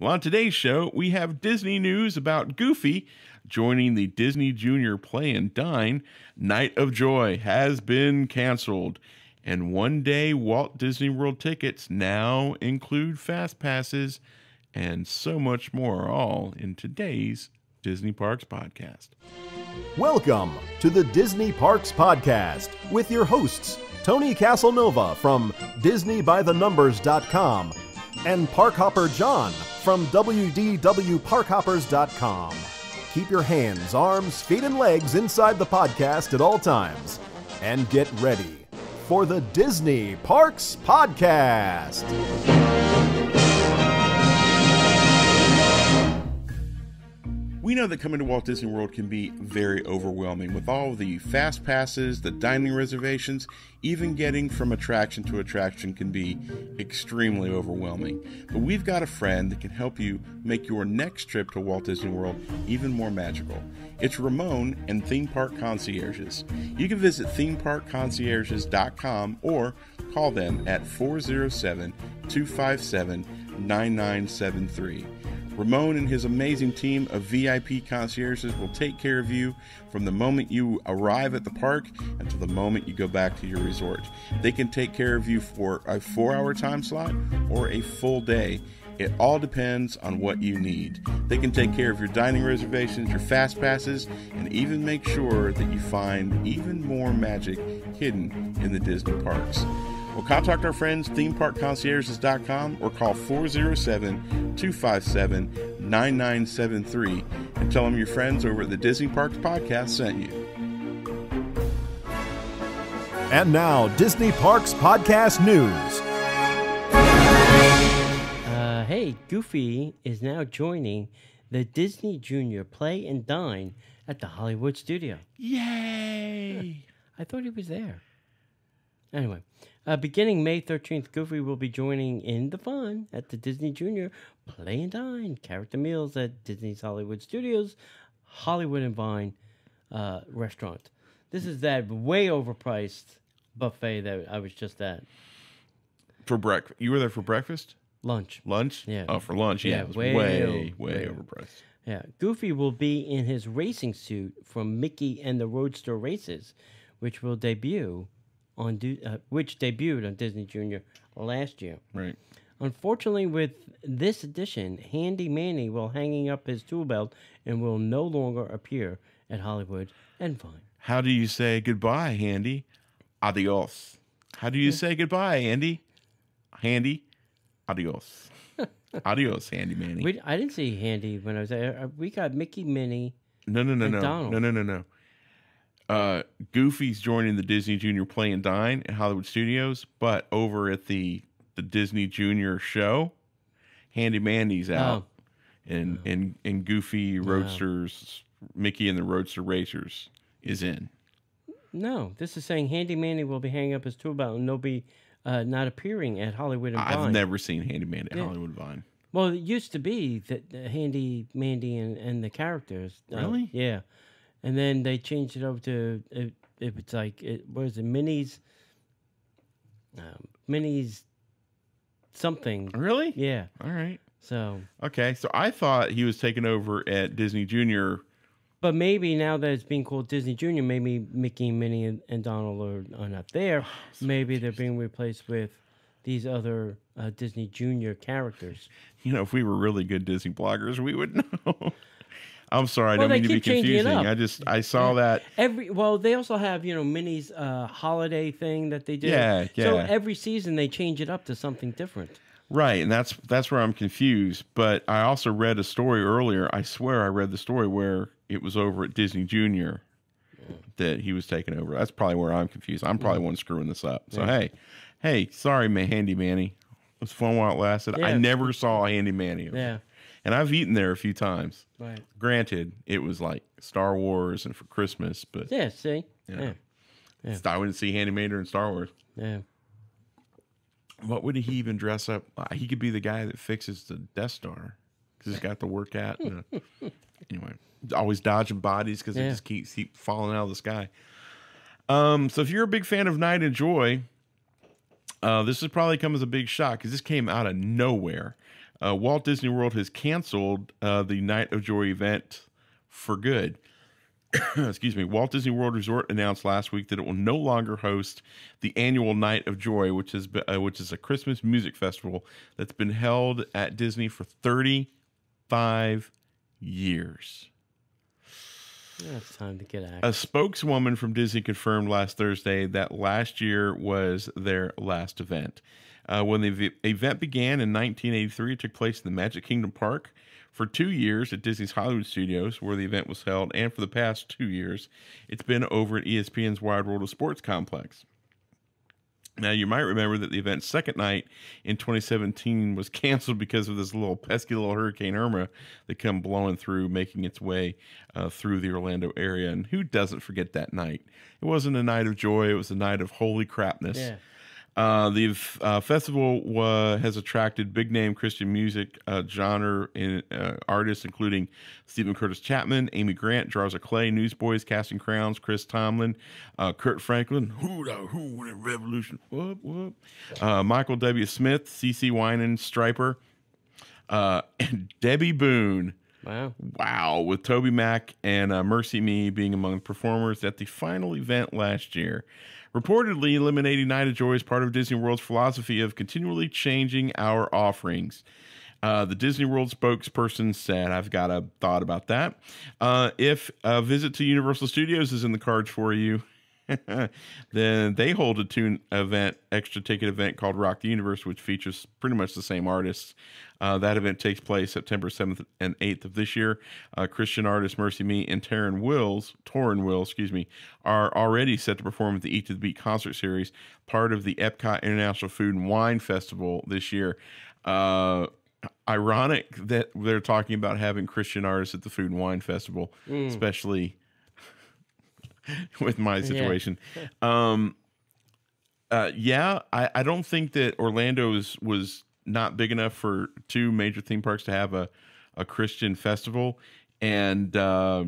Well, on today's show, we have Disney news about Goofy joining the Disney Junior Play and Dine. Night of Joy has been canceled. And one-day Walt Disney World tickets now include FastPasses and so much more, all in today's Disney Parks Podcast. Welcome to the Disney Parks Podcast with your hosts, Tony Caselnova from DisneyByTheNumbers.com and Parkhopper John from WDWParkhoppers.com. Keep your hands, arms, feet, and legs inside the podcast at all times. And get ready for the Disney Parks Podcast. We know that coming to Walt Disney World can be very overwhelming with all the fast passes, the dining reservations. Even getting from attraction to attraction can be extremely overwhelming. But we've got a friend that can help you make your next trip to Walt Disney World even more magical. It's Ramon and Theme Park Concierges. You can visit themeparkconcierges.com or call them at 407-257-9973. Ramon and his amazing team of VIP concierges will take care of you from the moment you arrive at the park until the moment you go back to your resort. They can take care of you for a 4-hour time slot or a full day. It all depends on what you need. They can take care of your dining reservations, your fast passes, and even make sure that you find even more magic hidden in the Disney parks. Well, contact our friends, themeparkconcierges.com, or call 407-257-9973 and tell them your friends over at the Disney Parks Podcast sent you. And now, Disney Parks Podcast News. Hey, Goofy is now joining the Disney Junior Play and Dine at the Hollywood studio. Yay! I thought he was there. Anyway, beginning May 13th, Goofy will be joining in the fun at the Disney Junior Play and Dine character meals at Disney's Hollywood Studios, Hollywood and Vine restaurant. This is that way overpriced buffet that I was just at. For breakfast. You were there for breakfast? Lunch. Lunch? Yeah. Oh, for lunch, yeah. It was way overpriced. Yeah. Goofy will be in his racing suit from Mickey and the Roadster Races, which will debut on debuted on Disney Junior last year. Right. Unfortunately, with this edition, Handy Manny will hanging up his tool belt and will no longer appear at Hollywood and Vine. How do you say goodbye, Handy? Adios. How do you say goodbye, Andy? Handy? Adios. Adios, Handy Manny. I didn't see Handy when I was there. We got Mickey, Minnie, No. Donald. Goofy's joining the Disney Junior Play and Dine at Hollywood Studios, but over at the Disney Junior show, Handy Mandy's out. And Goofy Roadsters, Mickey and the Roadster Racers is in. No, this is saying Handy Manny will be hanging up his tool belt and they'll be not appearing at Hollywood and Vine. I've never seen Handy Mandy at Hollywood and Vine. Well, it used to be that Handy Mandy and the characters. Really? Yeah. And then they changed it over to it's like what is it? Minnie's something. Really? Yeah. All right. So okay. So I thought he was taking over at Disney Junior. But maybe now that it's being called Disney Junior, maybe Mickey, Minnie, and Donald are not there. Maybe they're being replaced with these other Disney Junior characters. You know, if we were really good Disney bloggers, we would know. I'm sorry, I don't mean to be changing it confusing. up. I saw that. They also have, Minnie's holiday thing that they do. Yeah. So every season they change it up to something different. Right, and that's where I'm confused. But I also read a story earlier. I swear I read the story where it was over at Disney Junior that he was taking over. That's probably where I'm confused. I'm probably one screwing this up. So hey, sorry, Handy Manny. It was fun while it lasted. Yeah. I never saw Handy Manny. Yeah. And I've eaten there a few times. Right. Granted, it was like Star Wars and for Christmas, but Yeah, see? Yeah. I wouldn't see Handy Manny in Star Wars. Yeah. What would he even dress up? He could be the guy that fixes the Death Star because he's got the work hat. Anyway, always dodging bodies because it just keeps falling out of the sky. So if you're a big fan of Night of Joy, this has probably come as a big shock because this came out of nowhere. Walt Disney World has canceled the Night of Joy event for good. Excuse me. Walt Disney World Resort announced last week that it will no longer host the annual Night of Joy, which is a Christmas music festival that's been held at Disney for 35 years. Yeah, it's time to get active. A spokeswoman from Disney confirmed last Thursday that last year was their last event. When the event began in 1983, it took place in the Magic Kingdom Park for 2 years at Disney's Hollywood Studios, where the event was held, and for the past 2 years, it's been over at ESPN's Wide World of Sports complex. Now, you might remember that the event's second night in 2017 was canceled because of this pesky little Hurricane Irma that come blowing through, making its way through the Orlando area. And who doesn't forget that night? It wasn't a night of joy. It was a night of holy crapness. Yeah. The festival has attracted big-name Christian music genre and artists, including Stephen Curtis Chapman, Amy Grant, Jarza Clay, Newsboys, Casting Crowns, Chris Tomlin, Kurt Franklin, Who Revolution, whoop, whoop, Michael W. Smith, CeCe Winan, Striper, and Debbie Boone. Wow, with Toby Mac and Mercy Me being among the performers at the final event last year. Reportedly, eliminating Night of Joy is part of Disney World's philosophy of continually changing our offerings. The Disney World spokesperson said, I've got a thought about that. If a visit to Universal Studios is in the cards for you, then they hold a extra ticket event called Rock the Universe, which features pretty much the same artists. That event takes place September 7th and 8th of this year. Christian artists Mercy Me and Torrin Wills, are already set to perform at the Eat to the Beat concert series, part of the Epcot International Food and Wine Festival this year. Ironic that they're talking about having Christian artists at the Food and Wine Festival, especially with my situation. Yeah. I don't think that Orlando was not big enough for two major theme parks to have a Christian festival. And a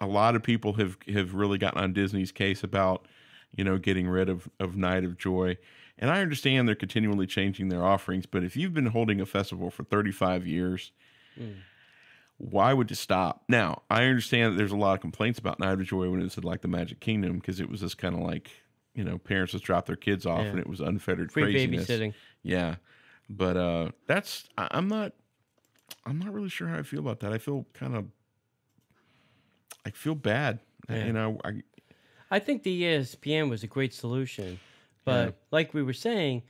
lot of people have really gotten on Disney's case about, getting rid of Night of Joy. And I understand they're continually changing their offerings, but if you've been holding a festival for 35 years, why would you stop? Now, I understand that there's a lot of complaints about Night of Joy when it was at like the Magic Kingdom, because it was just kind of like, parents just dropped their kids off and it was unfettered free craziness. Babysitting. Yeah. But I'm not really sure how I feel about that. I feel bad. Yeah. I think the ESPN was a great solution, but like we were saying,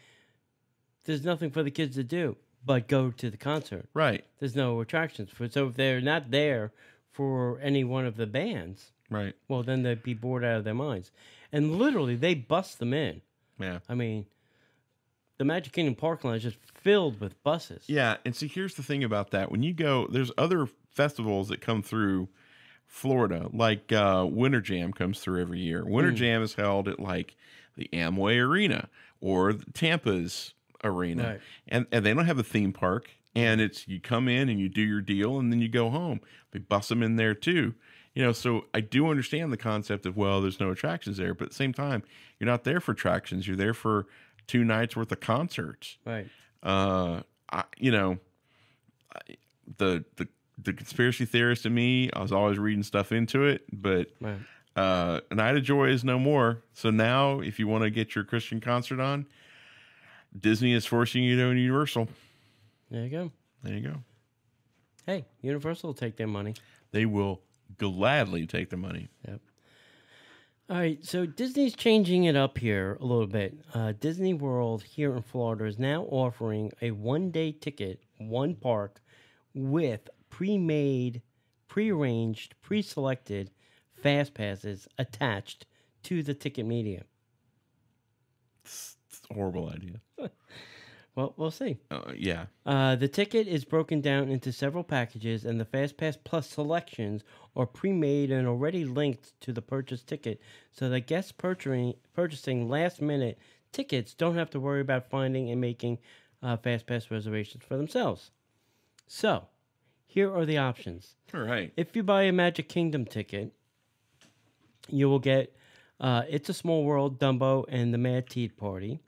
there's nothing for the kids to do but go to the concert. Right. There's no attractions so if they're not there for any one of the bands, right, well, then they'd be bored out of their minds. And literally, they bust them in. Yeah. I mean, the Magic Kingdom parking lot is just filled with buses. Yeah, and see, here's the thing about that. When you go, there's other festivals that come through Florida, like Winter Jam comes through every year. Winter Jam is held at like the Amway Arena or Tampa's Arena, right. and they don't have a theme park. And it's you come in and you do your deal and then you go home. They bust them in there too. So I do understand the concept of, well, there's no attractions there, but at the same time, you're not there for attractions. You're there for 2 nights worth of concerts. Right. The conspiracy theorist in me, I was always reading stuff into it, but Night of Joy is no more. So now, if you want to get your Christian concert on, Disney is forcing you to go to Universal. There you go. There you go. Hey, Universal will take their money. They will gladly take the money. Yep. All right, so Disney's changing it up here a little bit. Disney World here in Florida is now offering a one-day ticket, one park, with pre-made, pre-arranged, pre-selected fast passes attached to the ticket media. It's a horrible idea. Well, we'll see. Yeah. The ticket is broken down into several packages, and the FastPass Plus selections are pre-made and already linked to the purchased ticket, so that guests purchasing last-minute tickets don't have to worry about finding and making FastPass reservations for themselves. So, here are the options. All right. If you buy a Magic Kingdom ticket, you will get It's a Small World, Dumbo, and the Mad Tea Party.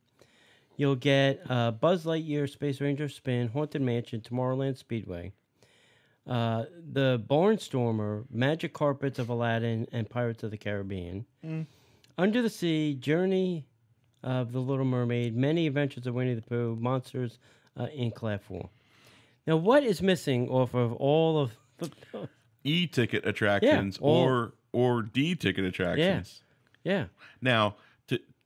you'll get Buzz Lightyear Space Ranger Spin, Haunted Mansion, Tomorrowland Speedway, the Barnstormer, Magic Carpets of Aladdin, and Pirates of the Caribbean, Under the Sea, Journey of the Little Mermaid, Many Adventures of Winnie the Pooh, Monsters Inc. Class 4. Now, what is missing off of all of the E-ticket attractions or D-ticket attractions? Yeah. Now,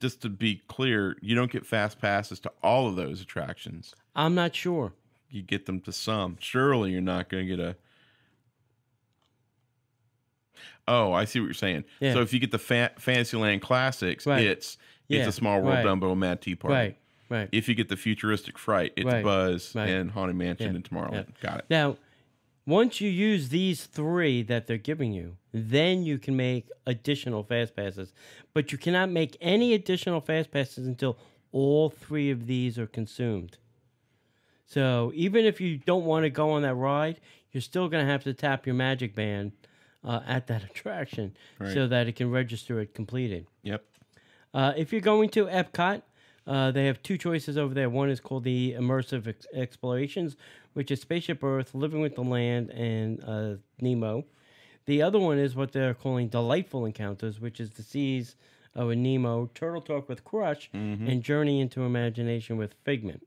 just to be clear, you don't get fast passes to all of those attractions. I'm not sure. You get them to some. Surely you're not going to get a... Oh, I see what you're saying. Yeah. So if you get the Fantasyland Classics, it's a Small World Dumbo and Mad Tea Party. Right. If you get the Futuristic Fright, it's Buzz and Haunted Mansion and Tomorrowland. Got it. Now, once you use these 3 that they're giving you, then you can make additional fast passes. But you cannot make any additional fast passes until all 3 of these are consumed. So even if you don't want to go on that ride, you're still going to have to tap your Magic Band at that attraction so that it can register it completed. Yep. If you're going to Epcot, they have 2 choices over there. One is called the Immersive Explorations, which is Spaceship Earth, Living with the Land, and Nemo. The other one is what they're calling Delightful Encounters, which is the Seas with Nemo, Turtle Talk with Crush, and Journey into Imagination with Figment.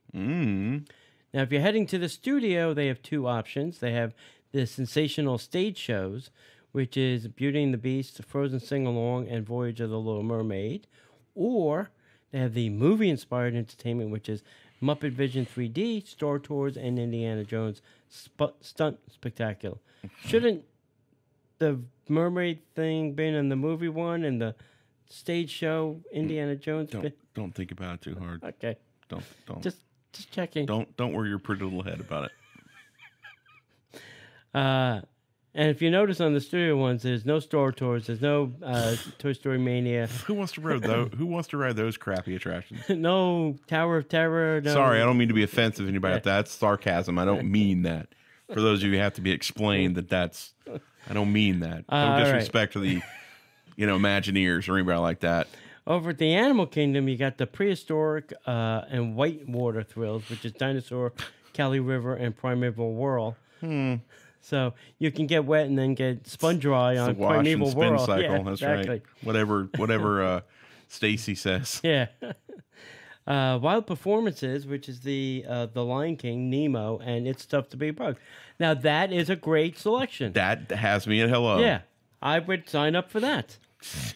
Now, if you're heading to the studio, they have 2 options. They have the sensational stage shows, which is Beauty and the Beast, Frozen Sing-Along, and Voyage of the Little Mermaid. Or they have the movie-inspired entertainment, which is Muppet Vision 3D, Star Tours, and Indiana Jones Stunt Spectacular. Shouldn't the mermaid thing been in the movie one and the stage show Indiana Jones? Don't think about it too hard. Okay. Don't. Just checking. Don't worry your pretty little head about it. And if you notice on the studio ones, there's no Star Tours, there's no Toy Story Mania. Who wants to ride those? Who wants to ride those crappy attractions? No Tower of Terror. No. Sorry, I don't mean to be offensive to anybody. That's sarcasm. I don't mean that. For those of you who have to be explained that's. I don't mean that. No disrespect to the, Imagineers or anybody like that. Over at the Animal Kingdom, you got the prehistoric and whitewater thrills, which is Dinosaur, Cali River, and Primeval Whirl. So you can get wet and then get spun dry on Primeval and spin Whirl. cycle. Yeah, That's exactly. right. Whatever Stacy says. Yeah. Wild Performances, which is the Lion King, Nemo, and It's Tough to Be a Bug. Now, that is a great selection. That has me at hello. Yeah. I would sign up for that.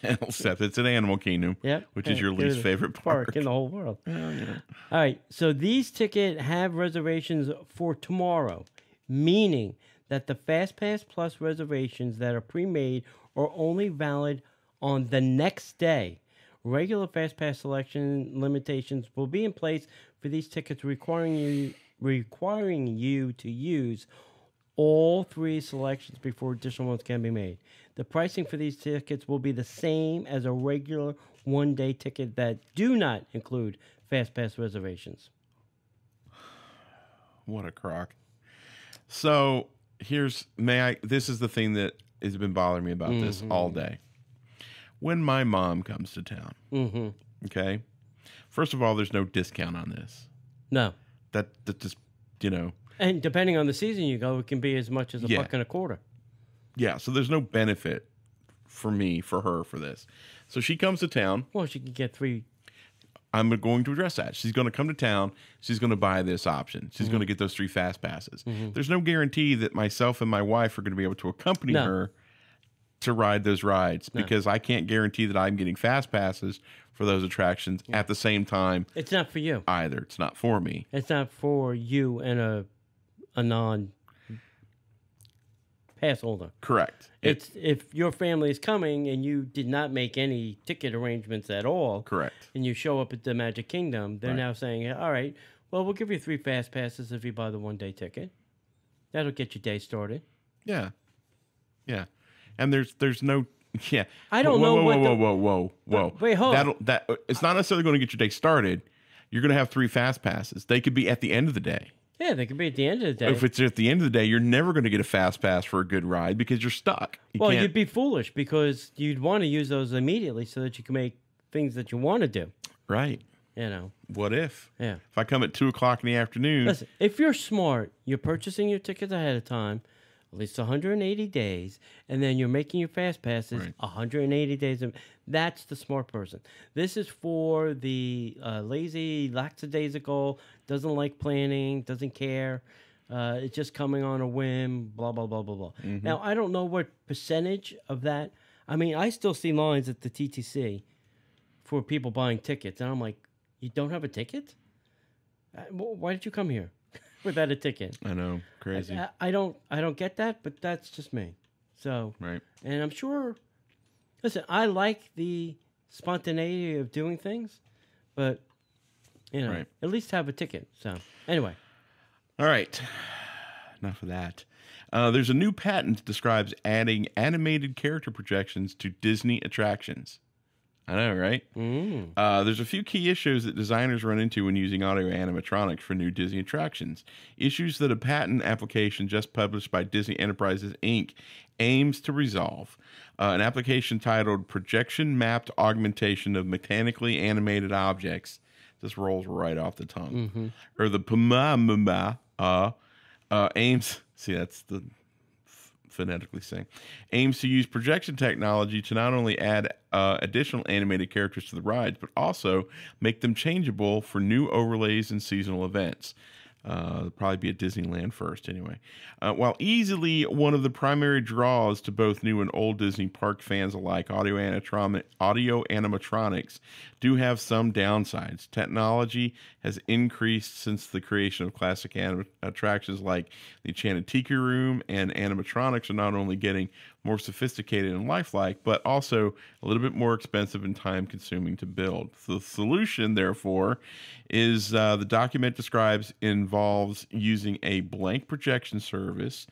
Except it's an Animal Kingdom, which is your least favorite park in the whole world. Yeah. All right, so these tickets have reservations for tomorrow, meaning that the FastPass Plus reservations that are pre-made are only valid on the next day. Regular FastPass selection limitations will be in place for these tickets, requiring you to use all 3 selections before additional ones can be made. The pricing for these tickets will be the same as a regular one-day ticket that do not include FastPass reservations. What a crock. So this is the thing that has been bothering me about this all day. When my mom comes to town, okay, first of all, there's no discount on this. No. That just, And depending on the season you go, it can be as much as $1.25. Yeah, so there's no benefit for her, for this. So she comes to town. Well, she can get 3. I'm going to address that. She's going to come to town. She's going to buy this option. She's going to get those 3 fast passes. There's no guarantee that myself and my wife are going to be able to accompany her to ride those rides because I can't guarantee that I'm getting fast passes for those attractions at the same time. It's not for you. Either. It's not for me. It's not for you and a non pass holder. Correct. It's if your family is coming and you did not make any ticket arrangements at all. Correct. And you show up at the Magic Kingdom, they're now saying, all right, well, we'll give you 3 fast passes if you buy the one-day ticket. That'll get your day started. Yeah. Yeah. And there's no... Yeah. I don't know what... Whoa. Wait, hold on. It's not necessarily going to get your day started. You're going to have 3 fast passes. They could be at the end of the day. Yeah, they could be at the end of the day. If it's at the end of the day, you're never going to get a fast pass for a good ride because you're stuck. You'd be foolish because you'd want to use those immediately so that you can make things that you want to do. Right. You know. What if? Yeah. If I come at 2:00 in the afternoon. Listen, if you're smart, you're purchasing your tickets ahead of time, at least 180 days, and then you're making your fast passes 180 days. That's the smart person. This is for the lazy, lackadaisical, doesn't like planning, doesn't care. It's just coming on a whim, blah, blah, blah, blah, blah. Now, I don't know what percentage of that. I mean, I still see lines at the TTC for people buying tickets, and I'm like, you don't have a ticket? Why did you come here without a ticket? I know, crazy. I don't get that, but that's just me. So, and I'm sure. Listen, I like the spontaneity of doing things, but at least have a ticket. So, anyway. All right, enough of that. There's a new patent that describes adding animated character projections to Disney attractions. I know, right? There's a few key issues that designers run into when using audio animatronics for new Disney attractions. Issues that a patent application just published by Disney Enterprises, Inc. aims to resolve. An application titled Projection Mapped Augmentation of Mechanically Animated Objects. This rolls right off the tongue. Or the PMA aims... See, that's the... phonetically saying, aims to use projection technology to not only add additional animated characters to the rides, but also make them changeable for new overlays and seasonal events. Probably be at Disneyland first, anyway. While easily one of the primary draws to both new and old Disney park fans alike, audio animatronics do have some downsides. Technology has increased since the creation of classic attractions like the Enchanted Tiki Room, and animatronics are not only getting more sophisticated and lifelike, but also a little bit more expensive and time-consuming to build. The solution, therefore, is the document describes involves using a blank projection surface,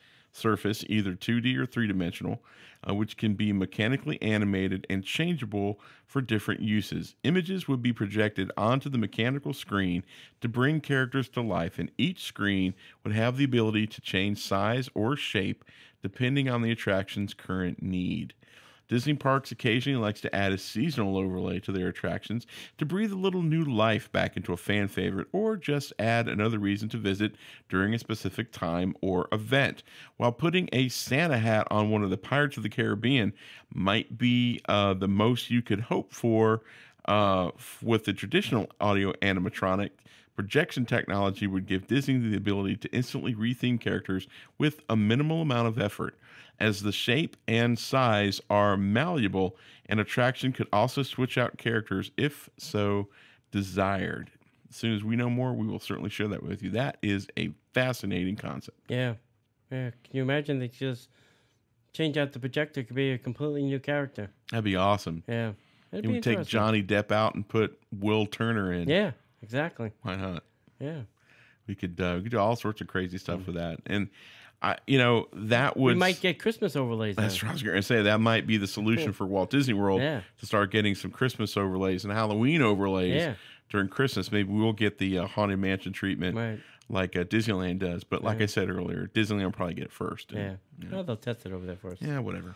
either 2D or 3-dimensional, which can be mechanically animated and changeable for different uses. Images would be projected onto the mechanical screen to bring characters to life, and each screen would have the ability to change size or shape depending on the attraction's current need. Disney Parks occasionally likes to add a seasonal overlay to their attractions to breathe a little new life back into a fan favorite, or just add another reason to visit during a specific time or event. While putting a Santa hat on one of the Pirates of the Caribbean might be the most you could hope for with the traditional audio animatronic, projection technology would give Disney the ability to instantly retheme characters with a minimal amount of effort. As the shape and size are malleable, an attraction could also switch out characters if so desired. As soon as we know more, we will certainly share that with you. That is a fascinating concept. Yeah. Can you imagine they just change out the projector? It could be a completely new character. That'd be awesome. Yeah. You would take Johnny Depp out and put Will Turner in. Yeah, exactly. Why not? Yeah. We could do all sorts of crazy stuff with that. And that would... We might get Christmas overlays. That's what I was going to say. That might be the solution for Walt Disney World, to start getting some Christmas overlays and Halloween overlays during Christmas. Maybe we'll get the Haunted Mansion treatment like Disneyland does. But like I said earlier, Disneyland will probably get it first. And, Well, they'll test it over there first. Yeah, whatever.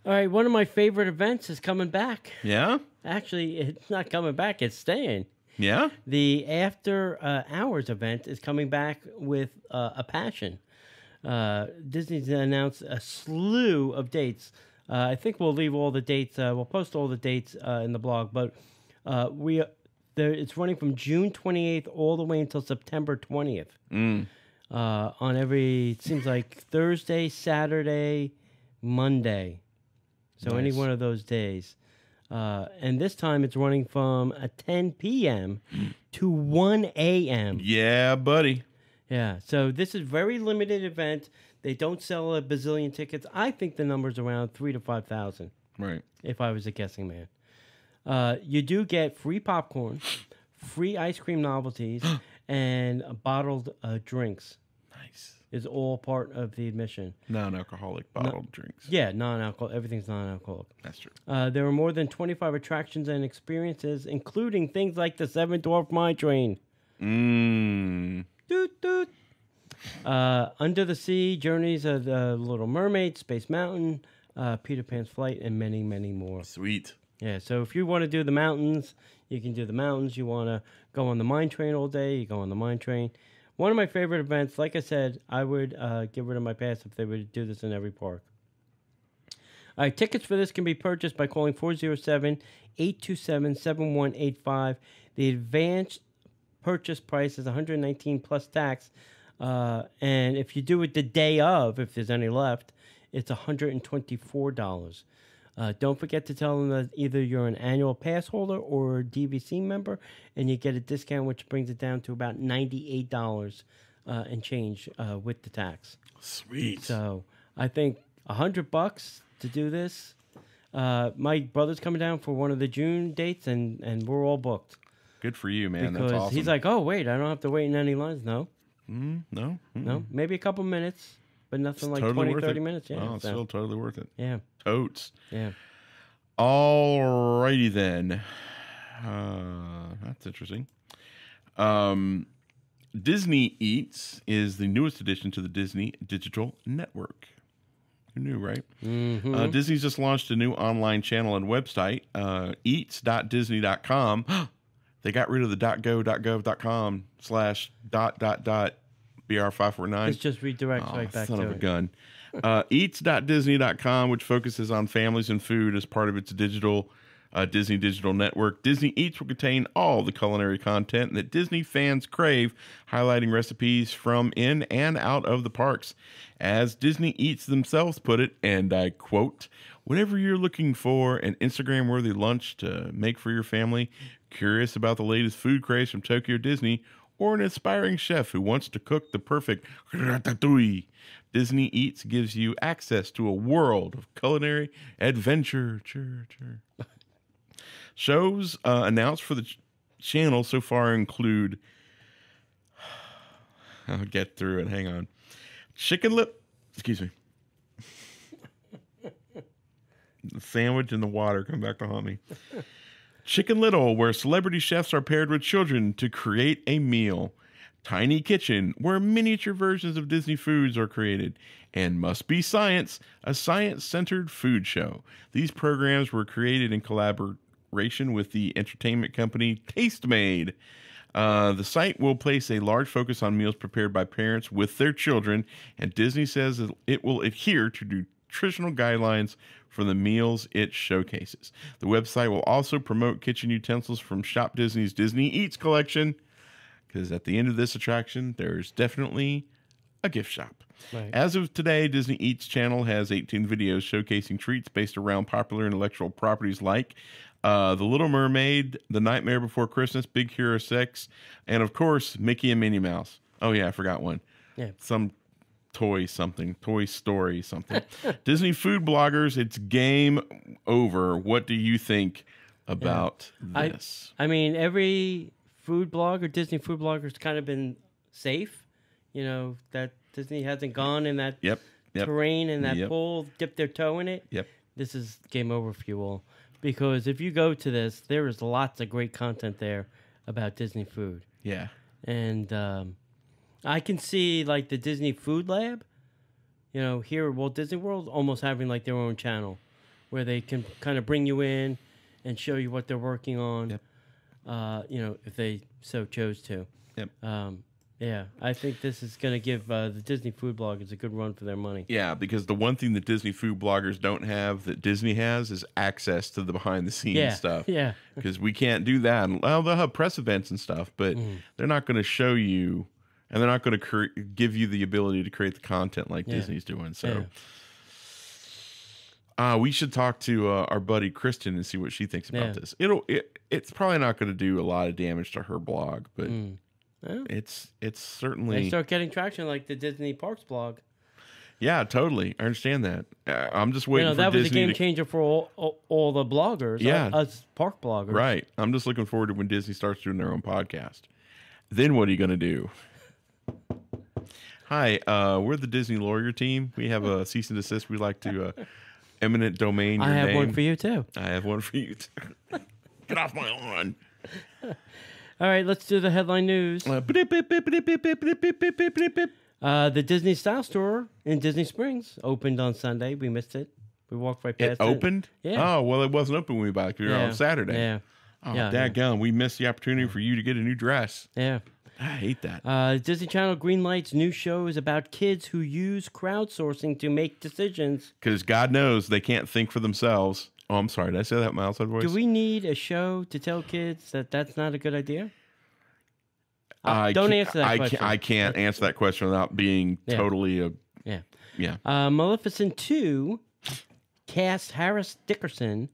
All right, one of my favorite events is coming back. Yeah? Actually, it's not coming back. It's staying. Yeah? The After Hours event is coming back with a passion. Disney's announced a slew of dates. I think we'll leave all the dates. We'll post all the dates in the blog. But it's running from June 28th all the way until September 20th. On every, it seems like Thursday, Saturday, Monday. So any one of those days. And this time it's running from 10 p.m. to 1 a.m. Yeah, buddy. Yeah, so this is a very limited event. They don't sell a bazillion tickets. I think the number's around 3,000 to 5,000. Right. If I was a guessing man. You do get free popcorn, free ice cream novelties, and bottled drinks. Nice. Is all part of the admission. Non-alcoholic bottled drinks. Yeah, non-alcohol. Everything's non-alcoholic. That's true. There are more than 25 attractions and experiences, including things like the Seven Dwarf Mine Train. Doot, doot. Under the Sea, Journeys of the Little Mermaid, Space Mountain, Peter Pan's Flight, and many, many more. Sweet. Yeah, so if you want to do the mountains, you can do the mountains. You want to go on the mine train all day, you go on the mine train. One of my favorite events, like I said, I would get rid of my pass if they would do this in every park. All right, tickets for this can be purchased by calling 407-827-7185. The advanced purchase price is $119 plus tax. And if you do it the day of, if there's any left, it's $124. Don't forget to tell them that either you're an annual pass holder or a DVC member, and you get a discount, which brings it down to about $98 and change with the tax. Sweet. So I think $100 to do this. My brother's coming down for one of the June dates, and we're all booked. Good for you, man. Because That's awesome. he's like, oh, wait, I don't have to wait in any lines. No. No. No. Maybe a couple minutes, but nothing like totally 20, 30 it. minutes. Yeah. Oh, it's still totally worth it. Yeah. Totes. Yeah. All righty then. That's interesting. Disney Eats is the newest addition to the Disney Digital Network. Who knew, right? Mm-hmm. Disney's just launched a new online channel and website, eats.disney.com. They got rid of the .go.gov.com /...br549. It's just redirects right back to it. Son of a gun. Eats.disney.com, which focuses on families and food as part of its digital Disney Digital Network. Disney Eats will contain all the culinary content that Disney fans crave, highlighting recipes from in and out of the parks. As Disney Eats themselves put it, and I quote, "Whenever you're looking for an Instagram-worthy lunch to make for your family, curious about the latest food craze from Tokyo Disney, or an aspiring chef who wants to cook the perfect ratatouille, Disney Eats gives you access to a world of culinary adventure." Shows announced for the channel so far include, I'll get through it, hang on. Excuse me. The sandwich and the water come back to haunt me. Chicken Little, where celebrity chefs are paired with children to create a meal. Tiny Kitchen, where miniature versions of Disney foods are created. And Must Be Science, a science-centered food show. These programs were created in collaboration with the entertainment company Tastemade. The site will place a large focus on meals prepared by parents with their children, and Disney says it will adhere to nutritional guidelines for the meals it showcases. The website will also promote kitchen utensils from Shop Disney's Disney Eats collection, because at the end of this attraction, there's definitely a gift shop. Right. As of today, Disney Eats channel has 18 videos showcasing treats based around popular intellectual properties like The Little Mermaid, The Nightmare Before Christmas, Big Hero 6, and of course, Mickey and Minnie Mouse. Oh yeah, I forgot one. Yeah. Some Toy Story something. Disney food bloggers, it's game over. What do you think about this? I mean, every food blogger, Disney food blogger's kind of been safe. You know, that Disney hasn't gone in that terrain and that pool, dipped their toe in it. Yep. This is game over for you all. Because if you go to this, there is lots of great content there about Disney food. Yeah. And I can see, like, the Disney Food Lab, you know, here at Walt Disney World, almost having, like, their own channel where they can kind of bring you in and show you what they're working on, you know, if they so chose to. Yep. Yeah, I think this is going to give the Disney food bloggers a good run for their money. Yeah, because the one thing that Disney food bloggers don't have that Disney has is access to the behind-the-scenes stuff. Yeah. Because we can't do that. Well, they'll have press events and stuff, but they're not going to show you, and they're not going to give you the ability to create the content like Disney's doing. So we should talk to our buddy Kristen and see what she thinks about this. It's probably not going to do a lot of damage to her blog, but... It's certainly... They start getting traction like the Disney Parks blog. Yeah, totally. I understand that. I'm just waiting for Disney. That was a game changer for all the bloggers, us park bloggers. Right. I'm just looking forward to when Disney starts doing their own podcast. Then what are you going to do? Hi, we're the Disney lawyer team. We have a cease and desist. We like to eminent domain your name. I have one for you, too. I have one for you, too. Get off my lawn. All right, let's do the headline news. The Disney Style Store in Disney Springs opened on Sunday. We missed it We walked right It past opened? Yeah. Oh, well, it wasn't open when we bought it 'cause we were on Saturday. Yeah. Oh, Yeah, dadgum. We missed the opportunity for you to get a new dress. Yeah. I hate that. Disney Channel greenlights new shows about kids who use crowdsourcing to make decisions. Because God knows they can't think for themselves. Oh, I'm sorry. Did I say that in my outside voice? Do we need a show to tell kids that that's not a good idea? Don't answer that question. I can't answer that question without being totally a... Yeah. Maleficent 2 cast Harris Dickerson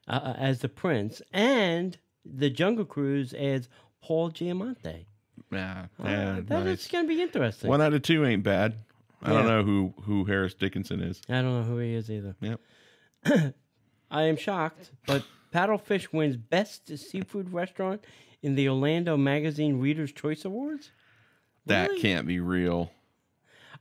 as the prince, and the Jungle Cruise adds Paul Giamatti. That is going to be interesting. 1 out of 2 ain't bad. I don't know who Harris Dickinson is. I don't know who he is either. Yep. I am shocked, but Paddlefish wins Best Seafood Restaurant in the Orlando Magazine Reader's Choice Awards? That Really? can't be real.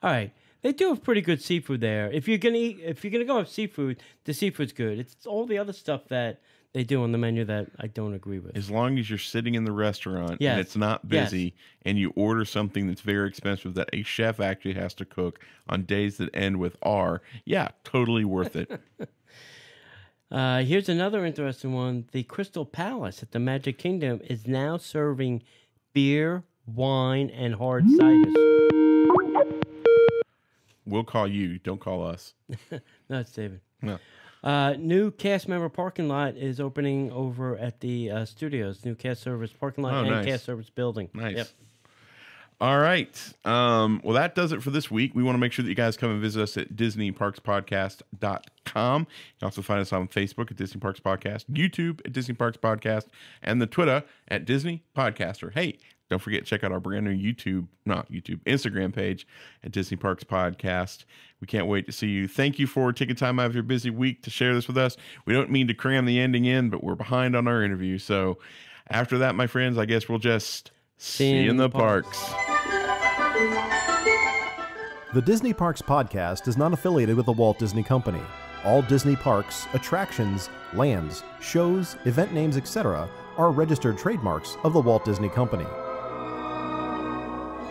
All right. They do have pretty good seafood there. If you're gonna go with seafood, the seafood's good. It's all the other stuff that they do on the menu that I don't agree with. As long as you're sitting in the restaurant Yes. and it's not busy Yes. and you order something that's very expensive that a chef actually has to cook on days that end with R, yeah, totally worth it. Here's another interesting one. The Crystal Palace at the Magic Kingdom is now serving beer, wine, and hard ciders. We'll call you. Don't call us. No, it's David. No. New cast member parking lot is opening over at the studios. New cast service parking lot and nice. cast service building. Nice. Yep. All right. Well, that does it for this week. We want to make sure that you guys come and visit us at DisneyParksPodcast.com. You can also find us on Facebook at Disney Parks Podcast, YouTube at Disney Parks Podcast, and the Twitter at Disney Podcaster. Hey, don't forget to check out our brand new Instagram page at Disney Parks Podcast. We can't wait to see you. Thank you for taking time out of your busy week to share this with us. We don't mean to cram the ending in, but we're behind on our interview. So after that, my friends, I guess we'll just see you in the parks. The Disney Parks Podcast is not affiliated with the Walt Disney Company. All Disney parks, attractions, lands, shows, event names, etc. are registered trademarks of the Walt Disney Company.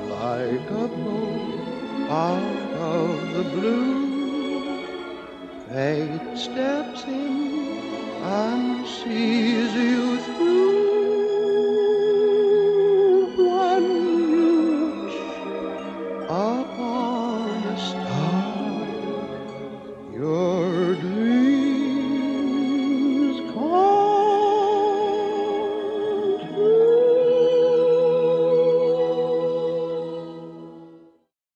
Like a bolt out of the blue, fate steps in and sees you through. One wish upon a star, you're